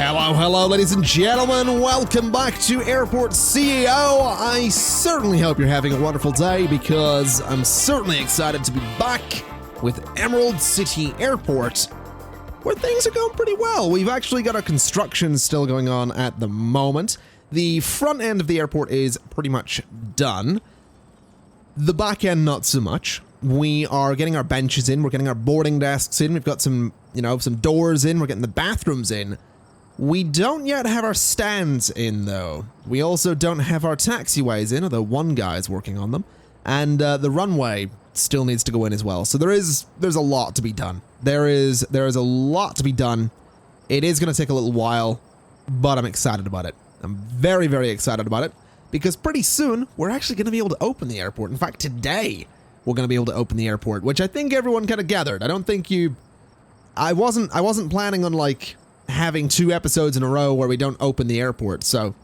Hello, ladies and gentlemen. Welcome back to Airport CEO. I certainly hope you're having a wonderful day because I'm certainly excited to be back with Emerald City Airport, where things are going pretty well. We've actually got our construction still going on at the moment. The front end of the airport is pretty much done. The back end, not so much. We are getting our benches in. We're getting our boarding desks in. We've got some, some doors in. We're getting the bathrooms in. We don't yet have our stands in, though. We also don't have our taxiways in, although one guy's working on them. And the runway still needs to go in as well. So there's a lot to be done. There is a lot to be done. It is going to take a little while, but I'm excited about it. I'm very, very excited about it because pretty soon we're actually going to be able to open the airport. In fact, today we're going to be able to open the airport, which I think everyone kind of gathered. I don't think I wasn't planning on having 2 episodes in a row where we don't open the airport. So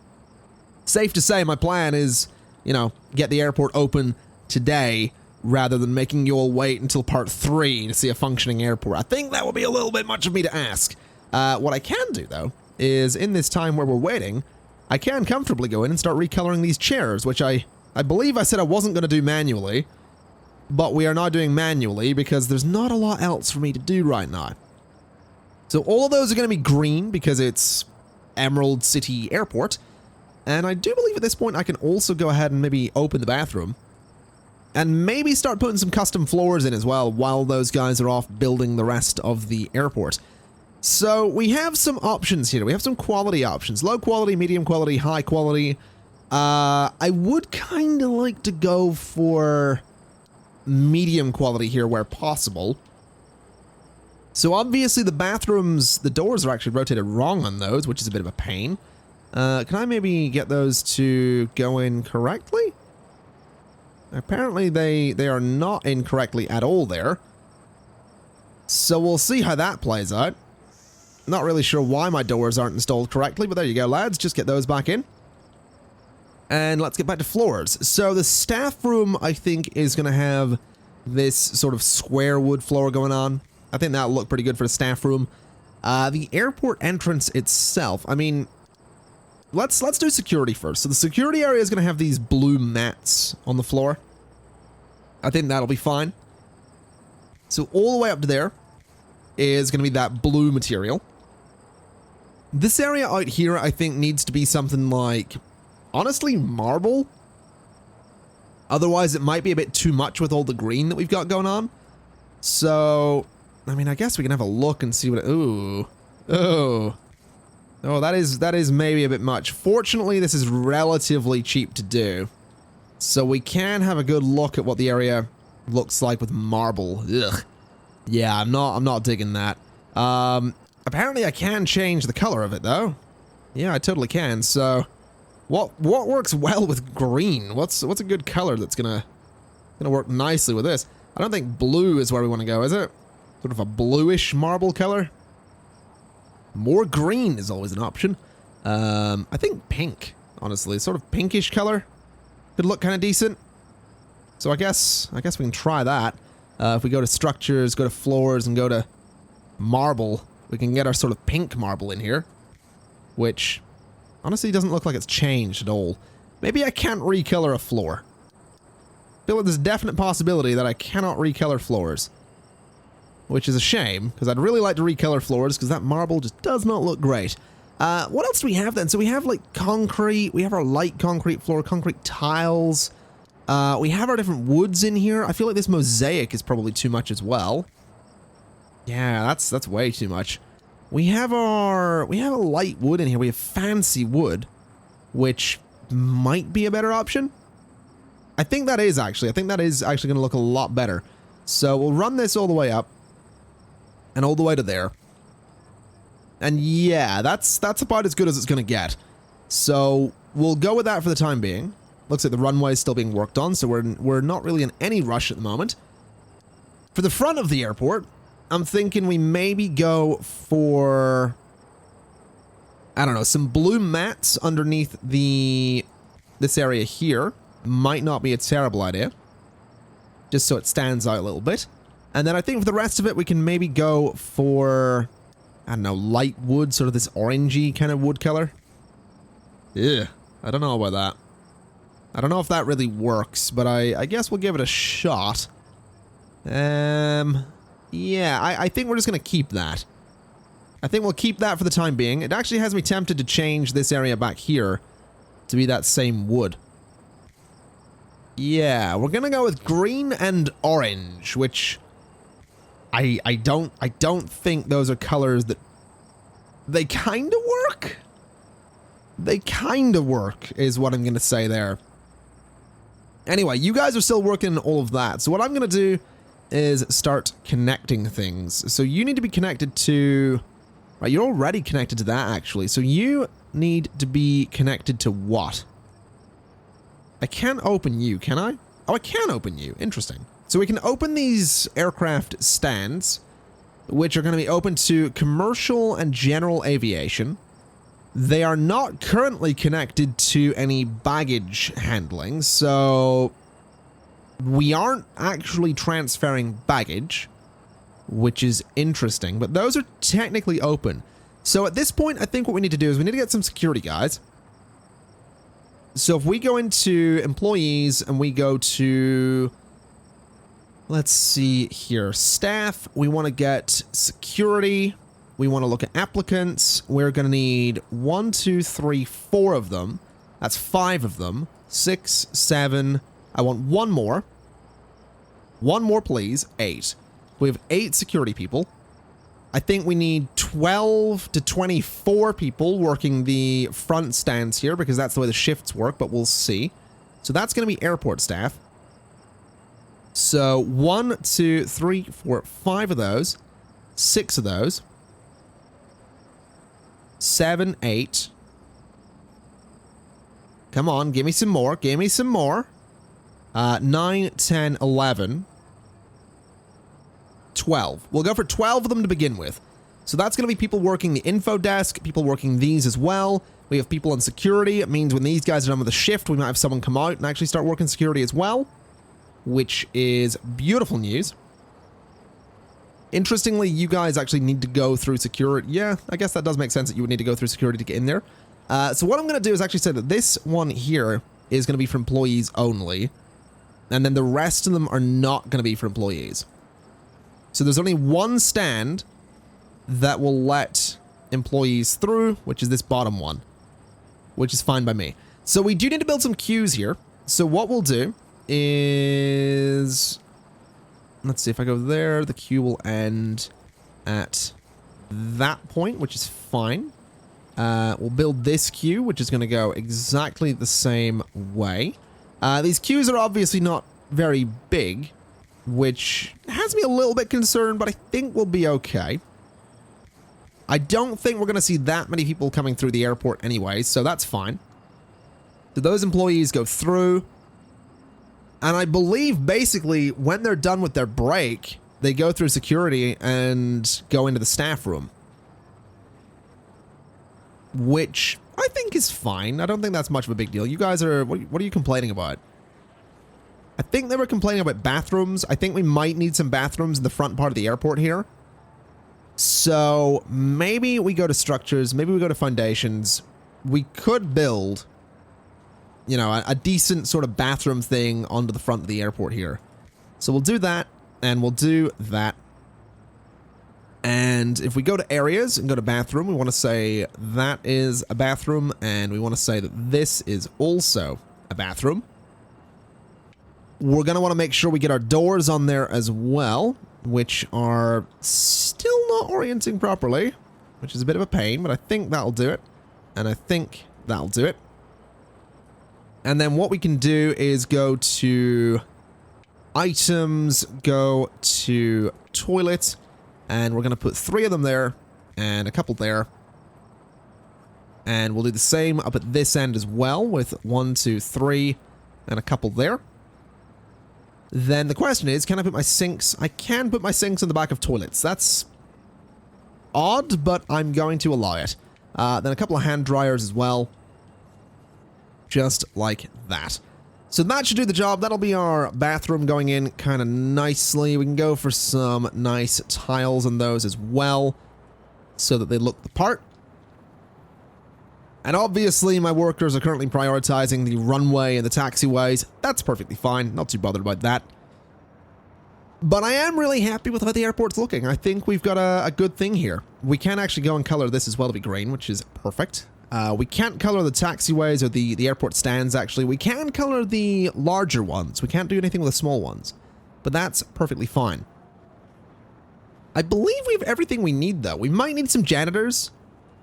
safe to say my plan is, get the airport open today rather than making you all wait until part 3 to see a functioning airport. I think that would be a little bit much of me to ask. What I can do, though, is in this time where we're waiting, I can comfortably go in and start recoloring these chairs, which I believe I said I wasn't going to do manually, but we are now doing manually because there's not a lot else for me to do right now. So all of those are going to be green because it's Emerald City Airport, and I do believe at this point I can also go ahead and maybe open the bathroom and maybe start putting some custom floors in as well while those guys are off building the rest of the airport. So we have some options here. We have some quality options. Low quality, medium quality, high quality. I would kind of like to go for medium quality here where possible. So obviously the bathrooms, the doors are actually rotated wrong on those, which is a bit of a pain. Can I maybe get those to go in correctly? Apparently they are not in correctly at all there. So we'll see how that plays out. Not really sure why my doors aren't installed correctly, but there you go, lads. Just get those back in. And let's get back to floors. So the staff room, I think, is going to have this sort of square wood floor going on. I think that'll look pretty good for the staff room. The airport entrance itself, I mean, let's do security first. So the security area is going to have these blue mats on the floor. I think that'll be fine. So all the way up to there is going to be that blue material. This area out here, I think, needs to be something like, honestly, marble. Otherwise, it might be a bit too much with all the green that we've got going on. So, I mean, I guess we can have a look and see what Oh, that is maybe a bit much. Fortunately, this is relatively cheap to do. So we can have a good look at what the area looks like with marble. Ugh. Yeah, I'm not digging that. Apparently I can change the color of it though. Yeah, I totally can. So what works well with green? What's a good color that's gonna work nicely with this? I don't think blue is where we want to go, is it? Sort of a bluish marble color. More green is always an option. I think pink, honestly, sort of pinkish color could look kind of decent. So I guess we can try that. If we go to structures, go to floors, and go to marble, we can get our sort of pink marble in here, which honestly doesn't look like it's changed at all. Maybe I can't recolor a floor. I feel like there's a definite possibility that I cannot recolor floors, which is a shame, because I'd really like to recolor floors, because that marble just does not look great. What else do we have then? So we have like concrete, we have our light concrete floor, concrete tiles. We have our different woods in here. I feel like this mosaic is probably too much as well. Yeah, that's way too much. We have a light wood in here. We have fancy wood, which might be a better option. I think that is actually going to look a lot better. So we'll run this all the way up and all the way to there. And yeah, that's about as good as it's going to get. So we'll go with that for the time being. Looks like the runway is still being worked on, so we're not really in any rush at the moment. For the front of the airport, I'm thinking we maybe go for, I don't know, some blue mats underneath this area here. Might not be a terrible idea. Just so it stands out a little bit. And then I think for the rest of it, we can maybe go for I don't know, light wood, sort of this orangey kind of wood color. Yeah, I don't know about that. I don't know if that really works, but I guess we'll give it a shot. Yeah, I think we're just going to keep that. I think we'll keep that for the time being. It actually has me tempted to change this area back here to be that same wood. Yeah, we're going to go with green and orange, which I don't think those are colors that they kind of work. They kind of work is what I'm going to say there. Anyway, you guys are still working all of that. So what I'm going to do is start connecting things. So you need to be connected to... Right, you're already connected to that, actually. So you need to be connected to what? I can't open you, can I? Oh, I can open you. Interesting. So we can open these aircraft stands, which are going to be open to commercial and general aviation. They are not currently connected to any baggage handling, so we aren't actually transferring baggage, which is interesting, but those are technically open. So at this point, I think what we need to do is we need to get some security guys. So if we go into employees and we go to, let's see here, staff, we want to get security. We want to look at applicants. We're going to need 1, 2, 3, 4 of them. That's 5 of them. 6, 7. I want one more. One more, please. 8. We have 8 security people. I think we need 12 to 24 people working the front stands here because that's the way the shifts work, but we'll see. So that's going to be airport staff. So 1, 2, 3, 4, 5 of those. 6 of those. 7, 8. Come on, give me some more. Give me some more. 9, 10, 11. 12. We'll go for 12 of them to begin with. So that's going to be people working the info desk, people working these as well. We have people in security. It means when these guys are done with a shift, we might have someone come out and actually start working security as well, which is beautiful news. Interestingly, you guys actually need to go through security. Yeah, I guess that does make sense that you would need to go through security to get in there. So what I'm going to do is actually say that this one here is going to be for employees only, and then the rest of them are not going to be for employees. So there's only one stand that will let employees through, which is this bottom one, which is fine by me. So we do need to build some queues here. So what we'll do is, let's see, if I go there, the queue will end at that point, which is fine. We'll build this queue, which is going to go exactly the same way. These queues are obviously not very big, which has me a little bit concerned, but I think we'll be okay. I don't think we're going to see that many people coming through the airport anyway, so that's fine. So those employees go through, and I believe basically when they're done with their break, they go through security and go into the staff room, which I think is fine. I don't think that's much of a big deal. You guys are, what are you complaining about? I think they were complaining about bathrooms. I think we might need some bathrooms in the front part of the airport here. So maybe we go to structures, maybe we go to foundations. We could build, you know, a decent sort of bathroom thing onto the front of the airport here. So we'll do that, and we'll do that. And if we go to areas and go to bathroom, we want to say that is a bathroom, and we want to say that this is also a bathroom. We're going to want to make sure we get our doors on there as well, which are still not orienting properly, which is a bit of a pain, but I think that'll do it. And I think that'll do it. And then what we can do is go to items, go to toilet, and we're going to put 3 of them there and a couple there. And we'll do the same up at this end as well with 1, 2, 3 and a couple there. Then the question is, can I put my sinks? I can put my sinks in the back of toilets. That's odd, but I'm going to allow it. Then a couple of hand dryers as well. Just like that. So that should do the job. That'll be our bathroom going in kind of nicely. We can go for some nice tiles on those as well. so that they look the part. And obviously, my workers are currently prioritizing the runway and the taxiways. That's perfectly fine. Not too bothered about that. But I am really happy with how the airport's looking. I think we've got a good thing here. We can actually go and color this as well to be green, which is perfect. We can't color the taxiways or the airport stands, actually. We can color the larger ones. We can't do anything with the small ones. But that's perfectly fine. I believe we have everything we need, though. We might need some janitors.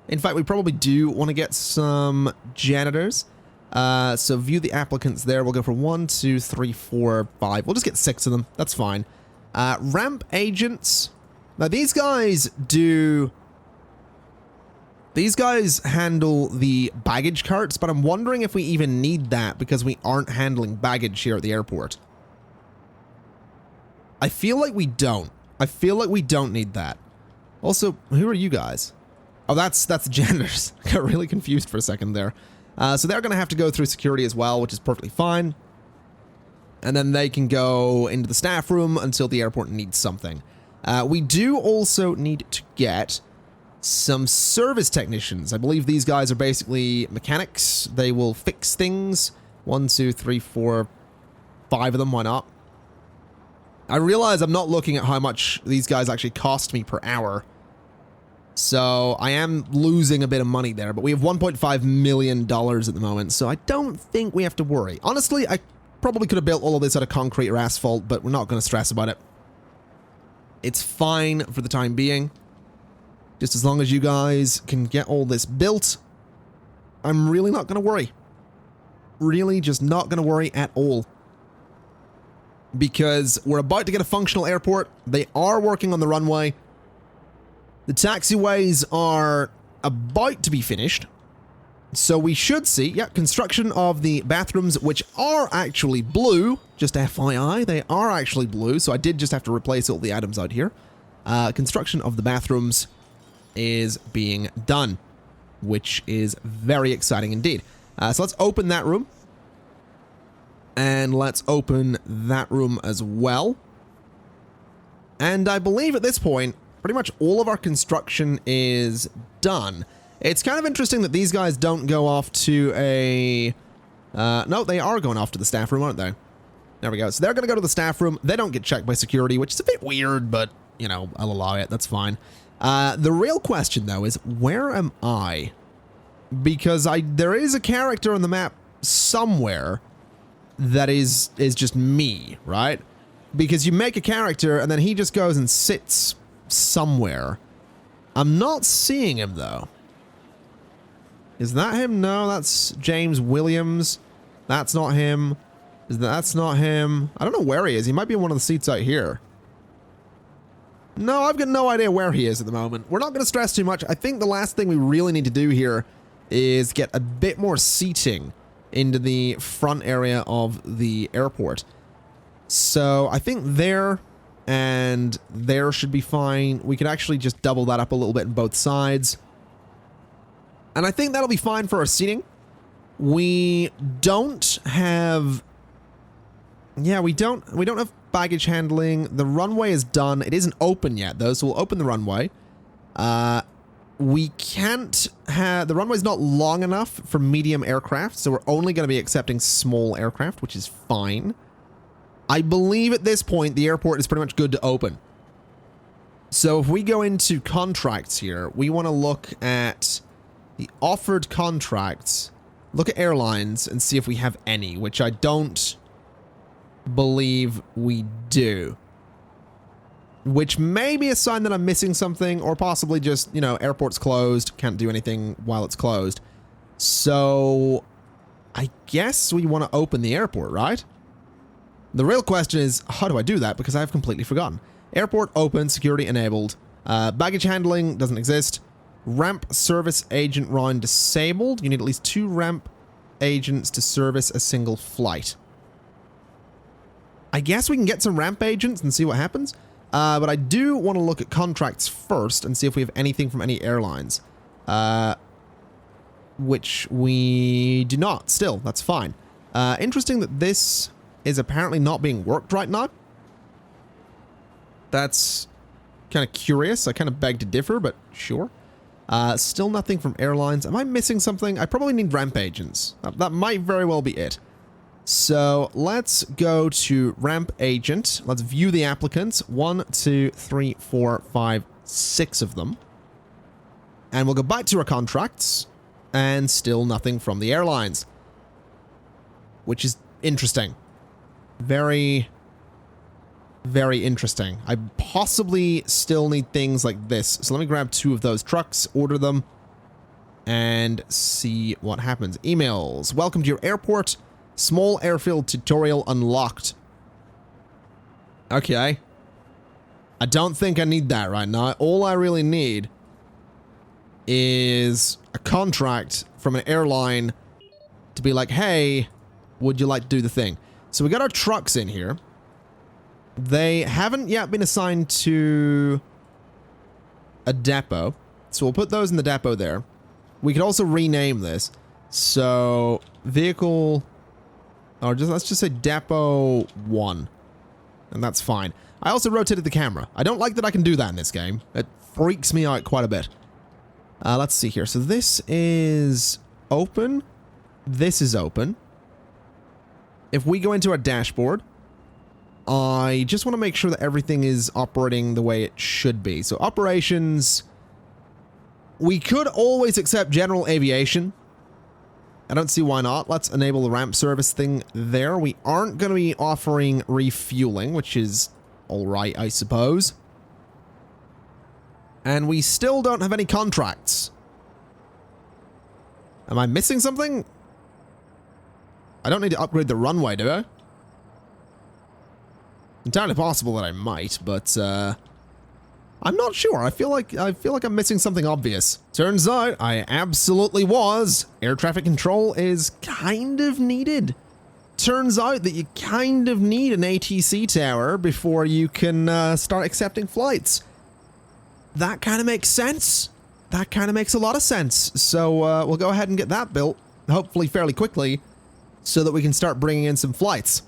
In fact, we probably do want to get some janitors. So view the applicants there. We'll go for 1, 2, 3, 4, 5. We'll just get 6 of them. That's fine. Ramp agents. Now, these guys do... These guys handle the baggage carts, but I'm wondering if we even need that because we aren't handling baggage here at the airport. I feel like we don't. I feel like we don't need that. Also, who are you guys? Oh, that's the janitors. I got really confused for a second there. So they're going to have to go through security as well, which is perfectly fine. And then they can go into the staff room until the airport needs something. We do also need to get some service technicians. I believe these guys are basically mechanics. They will fix things. 1, 2, 3, 4, 5 of them. Why not? I realize I'm not looking at how much these guys actually cost me per hour. So I am losing a bit of money there, but we have $1.5 million at the moment, so I don't think we have to worry. Honestly, I probably could have built all of this out of concrete or asphalt, but we're not going to stress about it. It's fine for the time being. Just as long as you guys can get all this built, I'm really not going to worry. Really just not going to worry at all. Because we're about to get a functional airport. They are working on the runway. The taxiways are about to be finished. So we should see, yeah, construction of the bathrooms, which are actually blue. Just FYI, they are actually blue. So I did just have to replace all the items out here. Construction of the bathrooms is being done, which is very exciting indeed. So let's open that room. And let's open that room as well. And I believe at this point, pretty much all of our construction is done. It's kind of interesting that these guys don't go off to a... no, they are going off to the staff room, aren't they? There we go. So they're going to go to the staff room. They don't get checked by security, which is a bit weird, but, you know, I'll allow it. That's fine. The real question, though, is where am I? Because there is a character on the map somewhere that is just me, right? Because you make a character and then he just goes and sits somewhere. I'm not seeing him, though. Is that him? No, that's James Williams. That's not him. That's not him. I don't know where he is. He might be in one of the seats out here. No, I've got no idea where he is at the moment. We're not going to stress too much. I think the last thing we really need to do here is get a bit more seating into the front area of the airport. So I think there and there should be fine. We could actually just double that up a little bit on both sides. And I think that'll be fine for our seating. We don't have... Yeah, we don't have baggage handling. The runway is done. It isn't open yet, though, so we'll open the runway. We can't have... The runway's not long enough for medium aircraft, so we're only going to be accepting small aircraft, which is fine. I believe at this point, the airport is pretty much good to open. So if we go into contracts here, we want to look at the offered contracts, look at airlines, and see if we have any, which I don't believe we do. Which may be a sign that I'm missing something, or possibly just, you know, airport's closed, can't do anything while it's closed. So I guess we want to open the airport, right? The real question is, how do I do that? Because I've completely forgotten. Airport open, security enabled. Baggage handling doesn't exist. Ramp service agent round disabled. You need at least 2 ramp agents to service a single flight. I guess we can get some ramp agents and see what happens. But I do want to look at contracts first and see if we have anything from any airlines. Which we do not. Still, that's fine. Interesting that this is apparently not being worked right now. That's kind of curious. I kind of beg to differ, but sure. Still nothing from airlines. Am I missing something? I probably need ramp agents. That might very well be it. So let's go to ramp agent. Let's view the applicants. 1, 2, 3, 4, 5, 6 of them. And we'll go back to our contracts. And still nothing from the airlines. Which is interesting. Very, very interesting. I possibly still need things like this. So let me grab 2 of those trucks, order them, and see what happens. Emails. Welcome to your airport. Small airfield tutorial unlocked. Okay. I don't think I need that right now. All I really need is a contract from an airline to be like, hey, would you like to do the thing? So we got our trucks in here. They haven't yet been assigned to a depot. So we'll put those in the depot there. We could also rename this. So vehicle, or just let's just say depot 1. And that's fine. I also rotated the camera. I don't like that I can do that in this game. It freaks me out quite a bit. Let's see here. So this is open. This is open. If we go into our dashboard, I just want to make sure that everything is operating the way it should be. So operations, we could always accept general aviation. I don't see why not. Let's enable the ramp service thing there. We aren't going to be offering refueling, which is all right, I suppose. And we still don't have any contracts. Am I missing something? I don't need to upgrade the runway, do I? Entirely possible that I might, but I'm not sure. I feel like I'm missing something obvious. Turns out I absolutely was. Air traffic control is kind of needed. Turns out that you kind of need an ATC tower before you can start accepting flights. That kind of makes sense. That kind of makes a lot of sense. So we'll go ahead and get that built, hopefully fairly quickly, so that we can start bringing in some flights.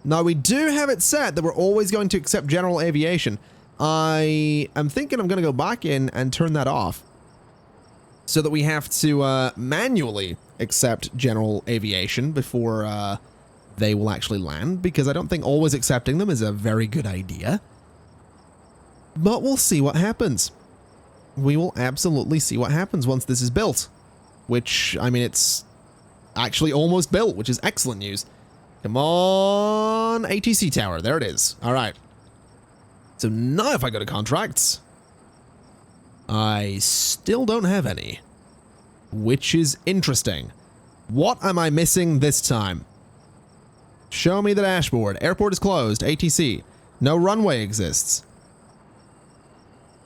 Now, we do have it set that we're always going to accept general aviation. I am thinking I'm going to go back in and turn that off so that we have to manually accept general aviation before they will actually land, because I don't think always accepting them is a very good idea. But we'll see what happens. We will absolutely see what happens once this is built. Which, I mean, it's actually almost built, which is excellent news. Come on, ATC tower. There it is. All right. So now if I go to contracts, I still don't have any, which is interesting. What am I missing this time? Show me the dashboard. Airport is closed. ATC. No runway exists.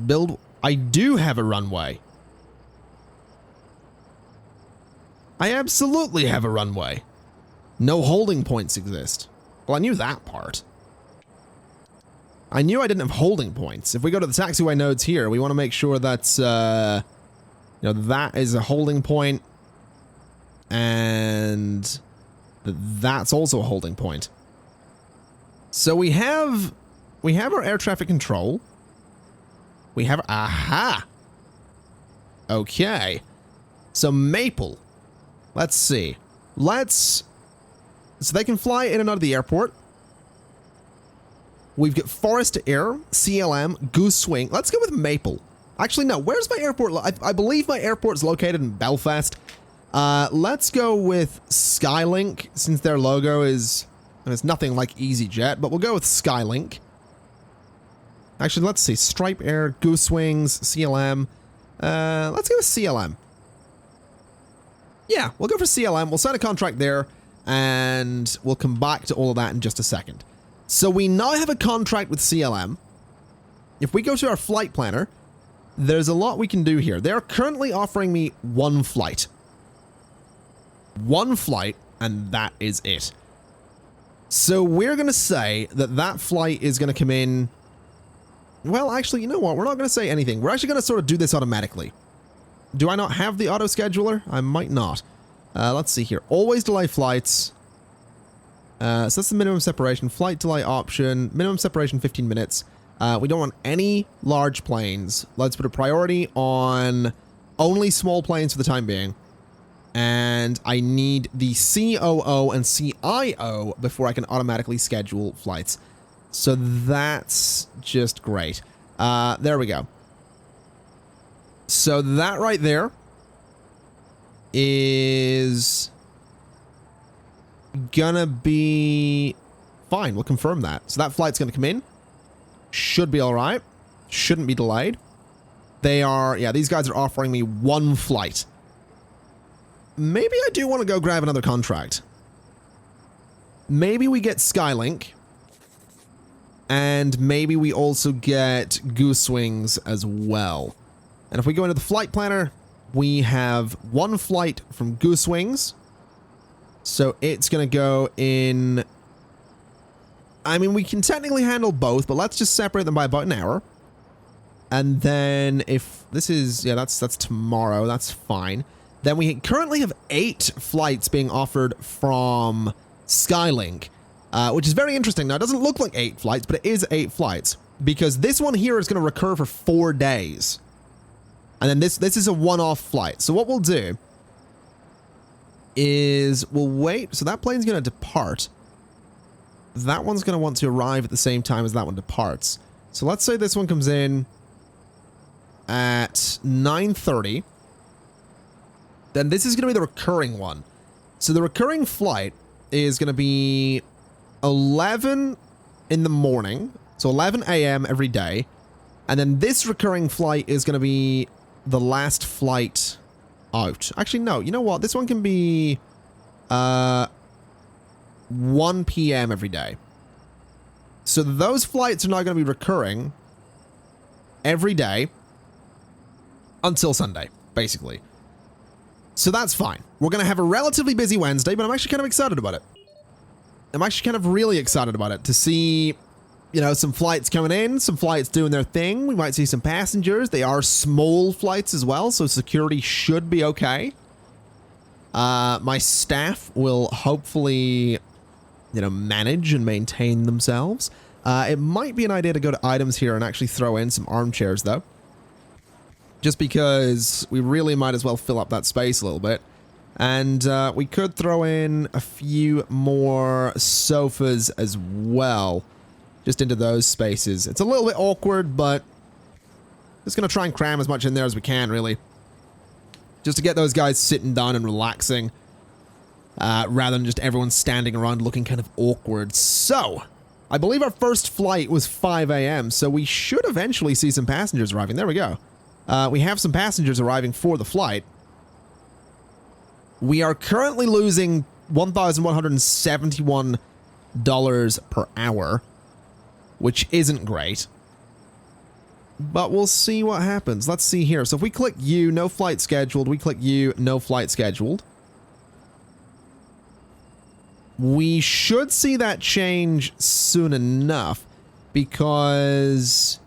Build. I do have a runway. I absolutely have a runway. No holding points exist. Well, I knew that part. I knew I didn't have holding points. If we go to the taxiway nodes here, we want to make sure that, that is a holding point, and that's also a holding point. So we have our air traffic control. We have, aha! Okay. So Maple. Let's see. So they can fly in and out of the airport. We've got Forest to Air, CLM, Goose Swing. Let's go with Maple. Actually, no. Where's my airport? I believe my airport's located in Belfast. Let's go with Skylink, since their logo is... and it's nothing like EasyJet, but we'll go with Skylink. Actually, let's see. Stripe Air, Goose Wings, CLM. Let's go with CLM. Yeah, we'll go for CLM. We'll sign a contract there, and we'll come back to all of that in just a second. So we now have a contract with CLM. If we go to our flight planner, there's a lot we can do here. They're currently offering me one flight. One flight, and that is it. So we're going to say that that flight is going to come in... Well, actually, you know what? We're not going to say anything. We're actually going to sort of do this automatically. Do I not have the auto scheduler? I might not. Let's see here. Always delay flights. So that's the minimum separation. Flight delay option. Minimum separation 15 minutes. We don't want any large planes. Let's put a priority on only small planes for the time being. And I need the COO and CIO before I can automatically schedule flights. So that's just great. There we go. So that right there is gonna be fine. We'll confirm that. So that flight's gonna come in. Should be all right. Shouldn't be delayed. They are, yeah, these guys are offering me one flight. Maybe I do want to go grab another contract. Maybe we get Skylink. And maybe we also get Goose Wings as well. And if we go into the flight planner, we have one flight from Goose Wings. So it's going to go in... I mean, we can technically handle both, but let's just separate them by about an hour. And then if this is... yeah, that's tomorrow. That's fine. Then we currently have 8 flights being offered from Skylink, which is very interesting. Now, it doesn't look like 8 flights, but it is 8 flights, because this one here is going to recur for 4 days. And then this is a one-off flight. So what we'll do is we'll wait. So that plane's going to depart. That one's going to want to arrive at the same time as that one departs. So let's say this one comes in at 9:30. Then this is going to be the recurring one. So the recurring flight is going to be 11 in the morning. So 11 a.m. every day. And then this recurring flight is going to be the last flight out. Actually, no. You know what? This one can be 1 p.m. every day. So those flights are not going to be recurring every day until Sunday, basically. So that's fine. We're going to have a relatively busy Wednesday, but I'm actually kind of excited about it. I'm actually kind of really excited about it to see, you know, some flights coming in, some flights doing their thing. We might see some passengers. They are small flights as well, so security should be okay. My staff will hopefully, you know, manage and maintain themselves. It might be an idea to go to items here and actually throw in some armchairs, though. Just because we really might as well fill up that space a little bit. And we could throw in a few more sofas as well. Just into those spaces. It's a little bit awkward, but just going to try and cram as much in there as we can, really. Just to get those guys sitting down and relaxing. Rather than just everyone standing around looking kind of awkward. So, I believe our first flight was 5 a.m. So we should eventually see some passengers arriving. There we go. We have some passengers arriving for the flight. We are currently losing $1,171 per hour, which isn't great. But we'll see what happens. Let's see here. So if we click U, no flight scheduled. We click U, no flight scheduled. We should see that change soon enough, because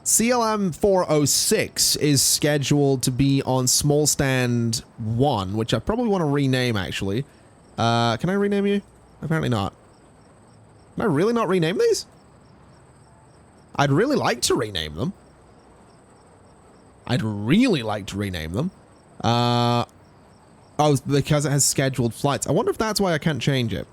CLM 406 is scheduled to be on small stand 1, which I probably want to rename, actually. Can I rename you? Apparently not. Can I really not rename these? I'd really like to rename them. Oh, because it has scheduled flights. I wonder if that's why I can't change it.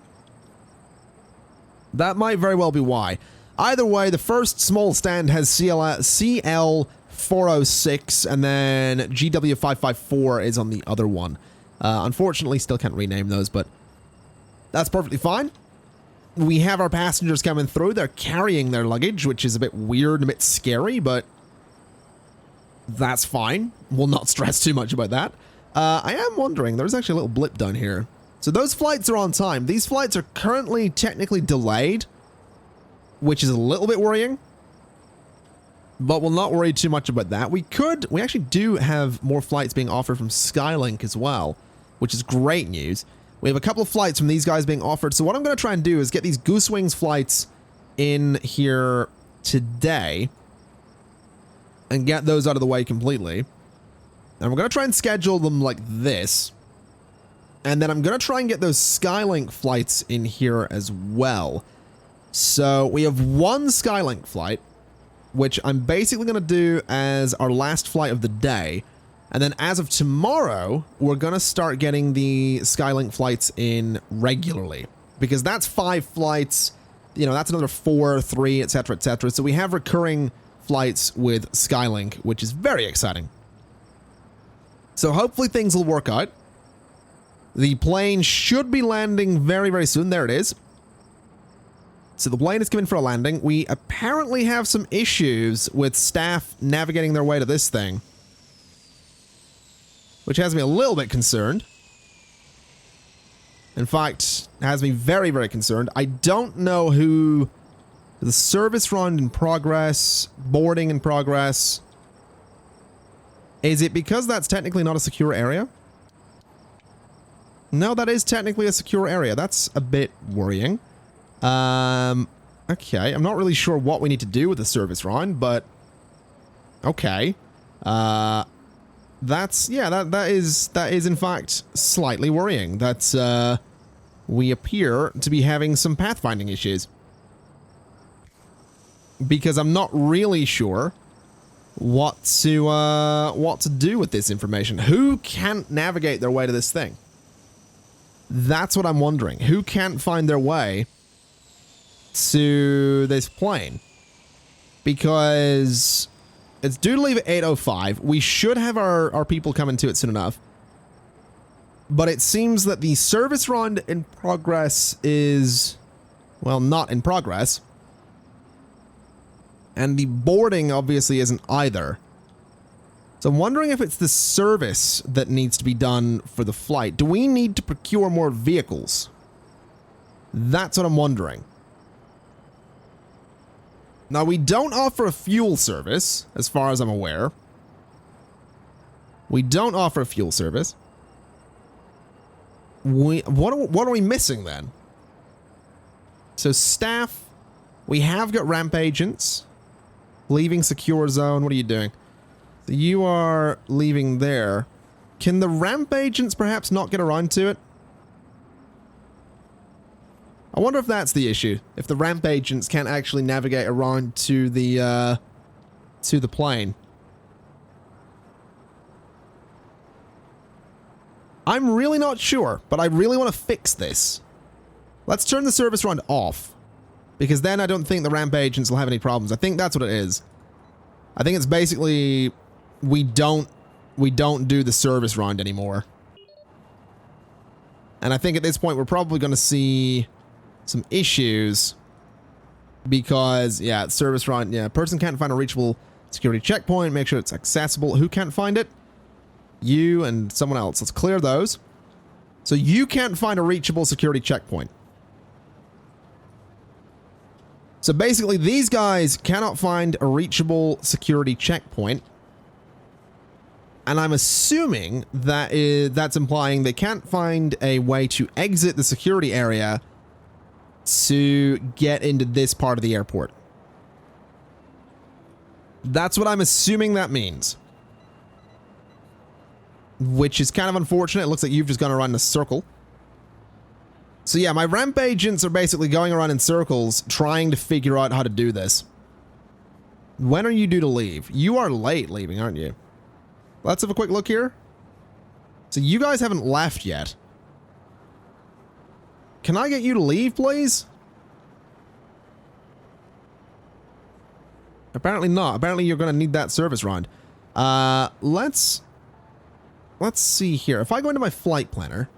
That might very well be why. Either way, the first small stand has CL 406, and then GW 554 is on the other one. Unfortunately, still can't rename those, but that's perfectly fine. We have our passengers coming through. They're carrying their luggage, which is a bit weird and a bit scary, but that's fine. We'll not stress too much about that. I am wondering, there's actually a little blip down here. So those flights are on time. These flights are currently technically delayed, which is a little bit worrying, but we'll not worry too much about that. We actually do have more flights being offered from Skylink as well, which is great news. We have a couple of flights from these guys being offered. So what I'm going to try and do is get these Goose Wings flights in here today and get those out of the way completely. And we're going to try and schedule them like this. And then I'm going to try and get those Skylink flights in here as well. So we have one Skylink flight. which I'm basically going to do as our last flight of the day. And then as of tomorrow, we're going to start getting the Skylink flights in regularly. Because that's 5 flights, you know, that's another 4, 3, etc., etc. So we have recurring flights with Skylink, which is very exciting. So hopefully things will work out. The plane should be landing very, very soon. There it is. So the plane is coming for a landing. We apparently have some issues with staff navigating their way to this thing, which has me a little bit concerned. In fact, has me very, very concerned. I don't know who... The service round in progress, boarding in progress. Is it because that's technically not a secure area? No, that is technically a secure area. That's a bit worrying. Okay, I'm not really sure what we need to do with the service round, but... Okay. That's... Yeah, that is in fact slightly worrying. That's, we appear to be having some pathfinding issues. Because I'm not really sure what to do with this information. Who can't navigate their way to this thing? That's what I'm wondering. Who can't find their way to this plane? Because it's due to leave at 8:05. We should have our people coming to it soon enough. But it seems that the service round in progress is, well, not in progress. And the boarding obviously isn't either. So I'm wondering if it's the service that needs to be done for the flight. Do we need to procure more vehicles? That's what I'm wondering. Now, we don't offer a fuel service, as far as I'm aware. We don't offer a fuel service. What are we missing then? So staff, we have got ramp agents. Leaving secure zone. What are you doing? So you are leaving there. Can the ramp agents perhaps not get around to it? I wonder if that's the issue. If the ramp agents can't actually navigate around to the plane. I'm really not sure, but I really want to fix this. Let's turn the service round off. Because then I don't think the ramp agents will have any problems. I think that's what it is. I think it's basically we don't do the service round anymore. And I think at this point we're probably going to see some issues because, yeah, service round, yeah, person can't find a reachable security checkpoint, make sure it's accessible. Who can't find it? You and someone else. Let's clear those. So you can't find a reachable security checkpoint. So basically, these guys cannot find a reachable security checkpoint. And I'm assuming that that's implying they can't find a way to exit the security area to get into this part of the airport. That's what I'm assuming that means. Which is kind of unfortunate. It looks like you've just gone around in a circle. So yeah, my ramp agents are basically going around in circles trying to figure out how to do this. When are you due to leave? You are late leaving, aren't you? Let's have a quick look here. So you guys haven't left yet. Can I get you to leave, please? Apparently not. Apparently you're going to need that service round. Let's see here. If I go into my flight planner...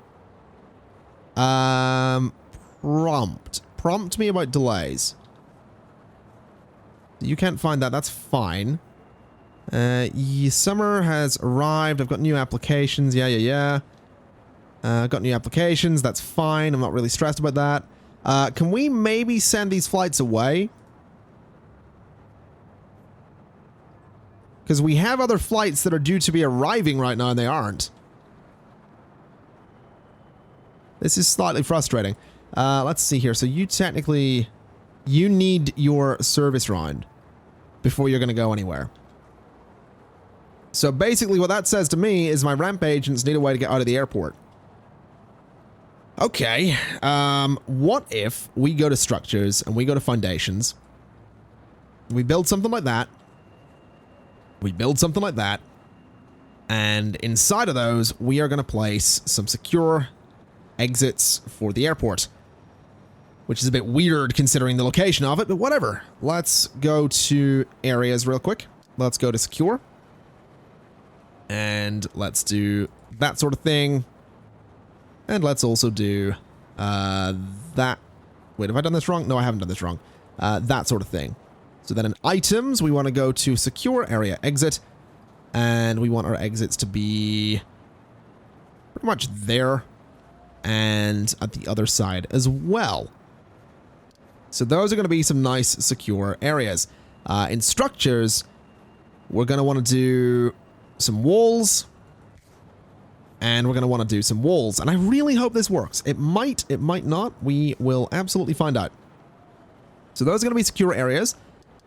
Prompt me about delays. You can't find that. That's fine. Summer has arrived. I've got new applications. Yeah. Got new applications. That's fine. I'm not really stressed about that. Can we maybe send these flights away? Because we have other flights that are due to be arriving right now and they aren't. This is slightly frustrating. Let's see here. So you technically... You need your service round before you're going to go anywhere. So basically what that says to me is my ramp agents need a way to get out of the airport. Okay. What if we go to structures and we go to foundations We build something like that. We build something like that. And inside of those, we are going to place some secure exits for the airport. Which is a bit weird considering the location of it, but whatever. Let's go to areas real quick. Let's go to secure. And let's do that sort of thing. And let's also do that. Wait, have I done this wrong? No, I haven't done this wrong. That sort of thing. So then in items, we want to go to secure area exit. And we want our exits to be pretty much there. And at the other side as well. So those are going to be some nice secure areas. In structures, we're going to want to do some walls. And we're going to want to do some walls. And I really hope this works. It might not. We will absolutely find out. So those are going to be secure areas.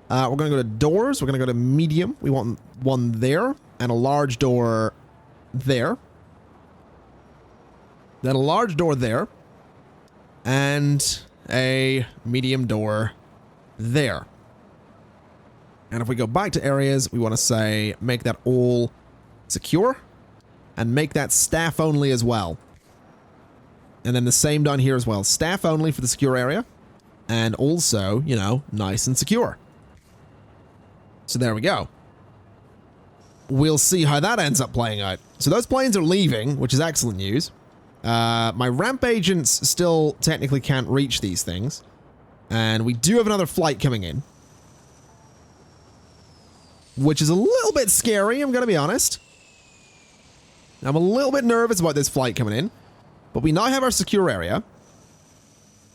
We're going to go to doors. We're going to go to medium. We want one there and a large door there. Then a large door there. And a medium door there. And if we go back to areas, we want to say make that all secure and make that staff only as well. And then the same down here as well. Staff only for the secure area and also, you know, nice and secure. So there we go. We'll see how that ends up playing out. So those planes are leaving, which is excellent news. My ramp agents still technically can't reach these things. And we do have another flight coming in. Which is a little bit scary, I'm going to be honest. I'm a little bit nervous about this flight coming in. But we now have our secure area.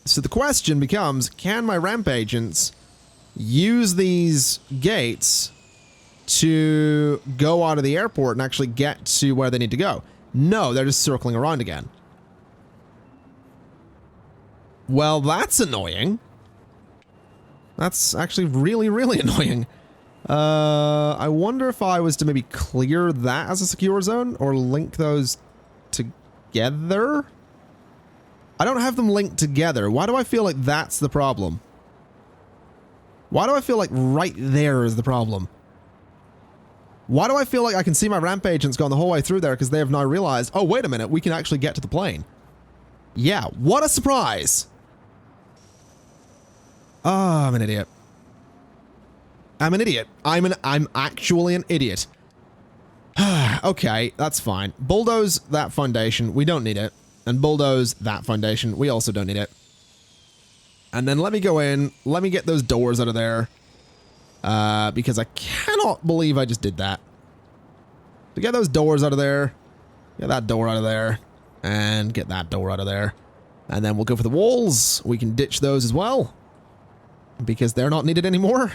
So the question becomes, can my ramp agents use these gates to go out of the airport and actually get to where they need to go? No, they're just circling around again. Well, that's annoying. That's actually really, really annoying. I wonder if I was to maybe clear that as a secure zone or link those together? I don't have them linked together. Why do I feel like that's the problem? Why do I feel like right there is the problem? Why do I feel like I can see my ramp agents going the whole way through there because they have now realized, oh, wait a minute, we can actually get to the plane. Yeah, what a surprise. Oh, I'm an idiot. I'm an idiot. I'm actually an idiot. Okay, that's fine. Bulldoze that foundation. We don't need it. And bulldoze that foundation. We also don't need it. And then let me go in. Let me get those doors out of there. Because I cannot believe I just did that. To get those doors out of there. Get that door out of there. And get that door out of there. And then we'll go for the walls. We can ditch those as well. Because they're not needed anymore.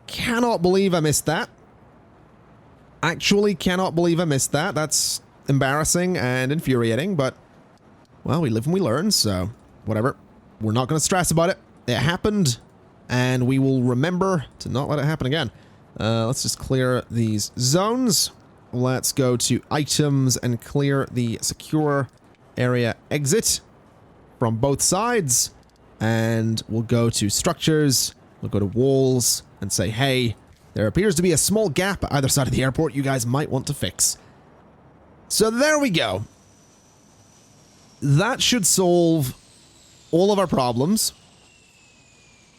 Cannot believe I missed that. Actually cannot believe I missed that. That's embarrassing and infuriating, but, well, we live and we learn, so whatever. We're not going to stress about it. It happened, and we will remember to not let it happen again. Let's just clear these zones. Let's go to items and clear the secure area exit from both sides. And we'll go to structures. We'll go to walls and say, hey, there appears to be a small gap either side of the airport you guys might want to fix. So there we go. That should solve all of our problems.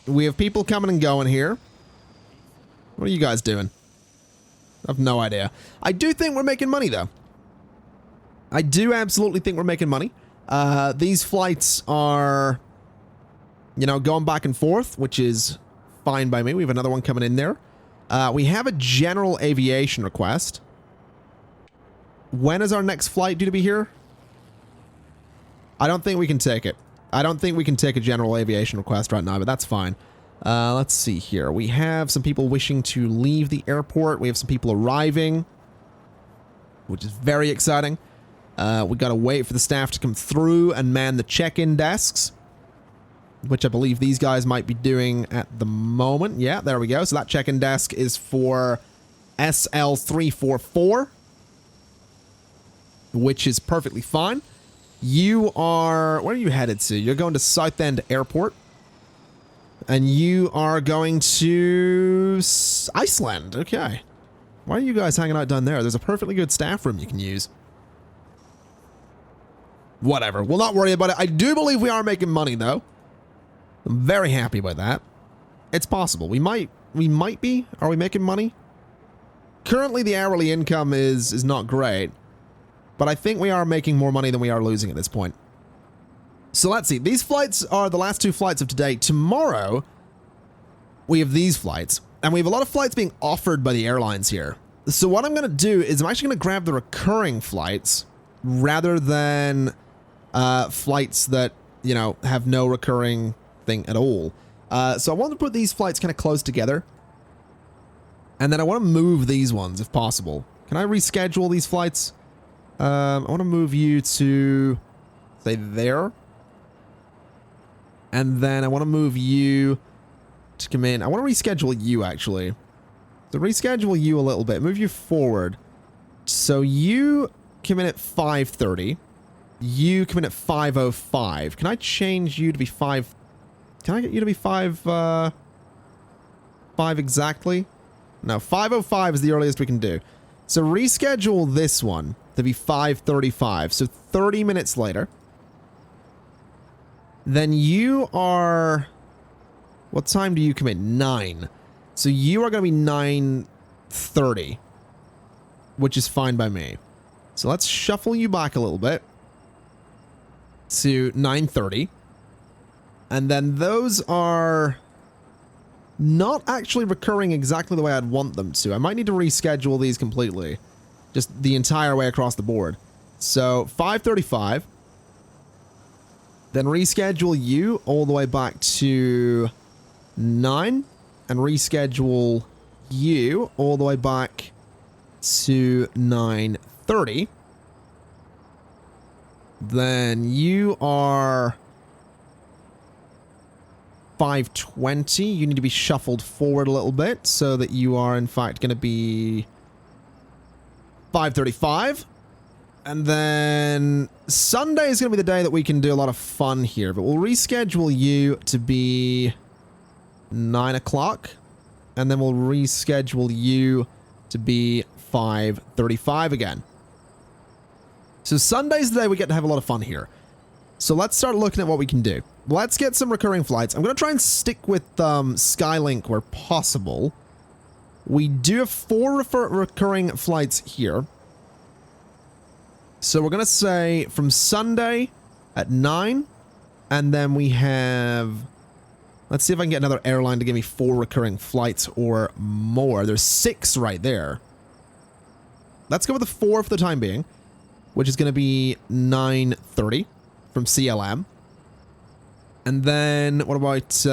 We have people coming and going here. What are you guys doing? I have no idea. I do think we're making money, though. I do absolutely think we're making money. These flights are, you know, going back and forth, which is fine by me. We have another one coming in there. We have a general aviation request. When is our next flight due to be here? I don't think we can take it. I don't think we can take a general aviation request right now, but that's fine. Let's see here. We have some people wishing to leave the airport. We have some people arriving, which is very exciting. We got to wait for the staff to come through and man the check-in desks, which I believe these guys might be doing at the moment. Yeah, there we go. So that check-in desk is for SL344, which is perfectly fine. You are... Where are you headed to? You're going to Southend Airport. And you are going to Iceland. Okay. Why are you guys hanging out down there? There's a perfectly good staff room you can use. Whatever. We'll not worry about it. I do believe we are making money, though. I'm very happy about that. It's possible. We might be. Are we making money? Currently, the hourly income is not great. But I think we are making more money than we are losing at this point. So let's see. These flights are the last 2 flights of today. Tomorrow, we have these flights. And we have a lot of flights being offered by the airlines here. So what I'm going to do is I'm actually going to grab the recurring flights rather than flights that, you know, have no recurring thing at all. So I want to put these flights kind of close together. And then I want to move these ones if possible. Can I reschedule these flights? I want to move you to, say, there. And then I want to move you to come in. I want to reschedule you, actually. So reschedule you a little bit. Move you forward. So you come in at 5:30. You come in at 5:05. Can I change you to be 5? Can I get you to be 5 exactly? No, 5:05 is the earliest we can do. So reschedule this one to be 5:35. So 30 minutes later. Then you are... What time do you come in? 9. So you are going to be 9:30. Which is fine by me. So let's shuffle you back a little bit. To 9:30. And then those are... not actually recurring exactly the way I'd want them to. I might need to reschedule these completely. Just the entire way across the board. So 5:35. Then reschedule you all the way back to 9. And reschedule you all the way back to 9:30. Then you are 5:20. You need to be shuffled forward a little bit so that you are in fact going to be 5:35. And then Sunday is going to be the day that we can do a lot of fun here, but we'll reschedule you to be 9 o'clock. And then we'll reschedule you to be 5:35 again. So Sunday's the day we get to have a lot of fun here. So let's start looking at what we can do. Let's get some recurring flights. I'm going to try and stick with Skylink where possible. We do have 4 recurring flights here. So we're going to say from Sunday at 9. And then we have... Let's see if I can get another airline to give me 4 recurring flights or more. There's 6 right there. Let's go with the 4 for the time being, which is going to be 9:30 from CLM. And then what about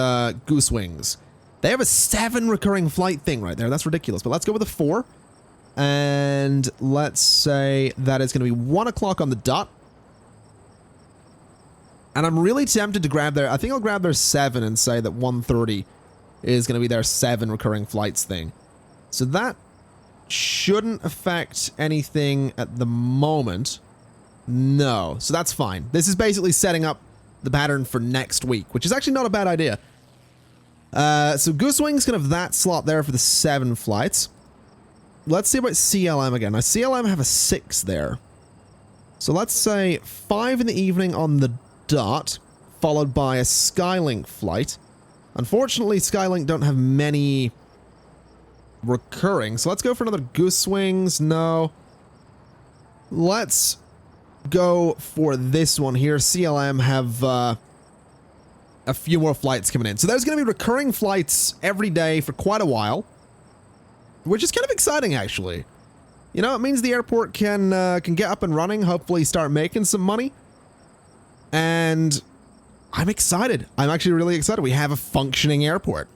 Goose Wings? They have a 7 recurring flight thing right there. That's ridiculous. But let's go with the 4. And let's say that is going to be 1 o'clock on the dot. And I'm really tempted to grab their... I think I'll grab their 7 and say that 1:30 is going to be their 7 recurring flights thing. So that shouldn't affect anything at the moment. No. So that's fine. This is basically setting up the pattern for next week, which is actually not a bad idea. So Goose Wing's going to have that slot there for the 7 flights. Let's see about CLM again. Now, CLM have a 6 there. So let's say 5 in the evening on the dot, followed by a Skylink flight. Unfortunately, Skylink don't have many recurring, so let's go for another Goose Wings. No. Let's go for this one here. CLM have a few more flights coming in. So there's going to be recurring flights every day for quite a while, which is kind of exciting, actually. You know, it means the airport can get up and running, hopefully start making some money. And I'm excited. I'm actually really excited. We have a functioning airport,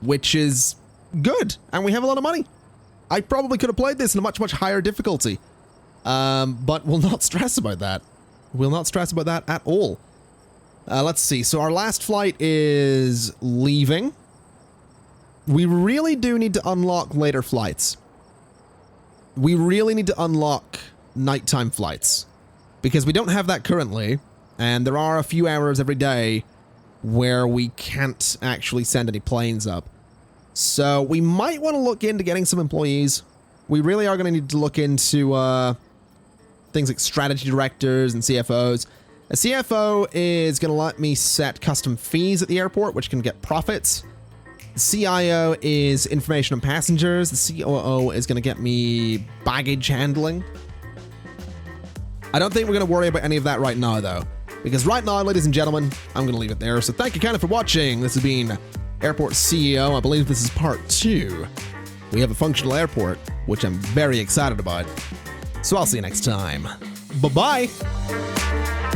which is good. And we have a lot of money. I probably could have played this in a much, much higher difficulty. But we'll not stress about that. We'll not stress about that at all. Let's see. So our last flight is leaving. We really do need to unlock later flights. We really need to unlock nighttime flights, because we don't have that currently, and there are a few hours every day where we can't actually send any planes up. So we might want to look into getting some employees. We really are going to need to look into things like strategy directors and CFOs. A CFO is going to let me set custom fees at the airport, which can get profits. The CIO is information on passengers. The COO is going to get me baggage handling. I don't think we're going to worry about any of that right now, though. Because right now, ladies and gentlemen, I'm going to leave it there. So thank you kind of for watching. This has been Airport CEO. I believe this is part 2. We have a functional airport, which I'm very excited about. So I'll see you next time. Bye-bye.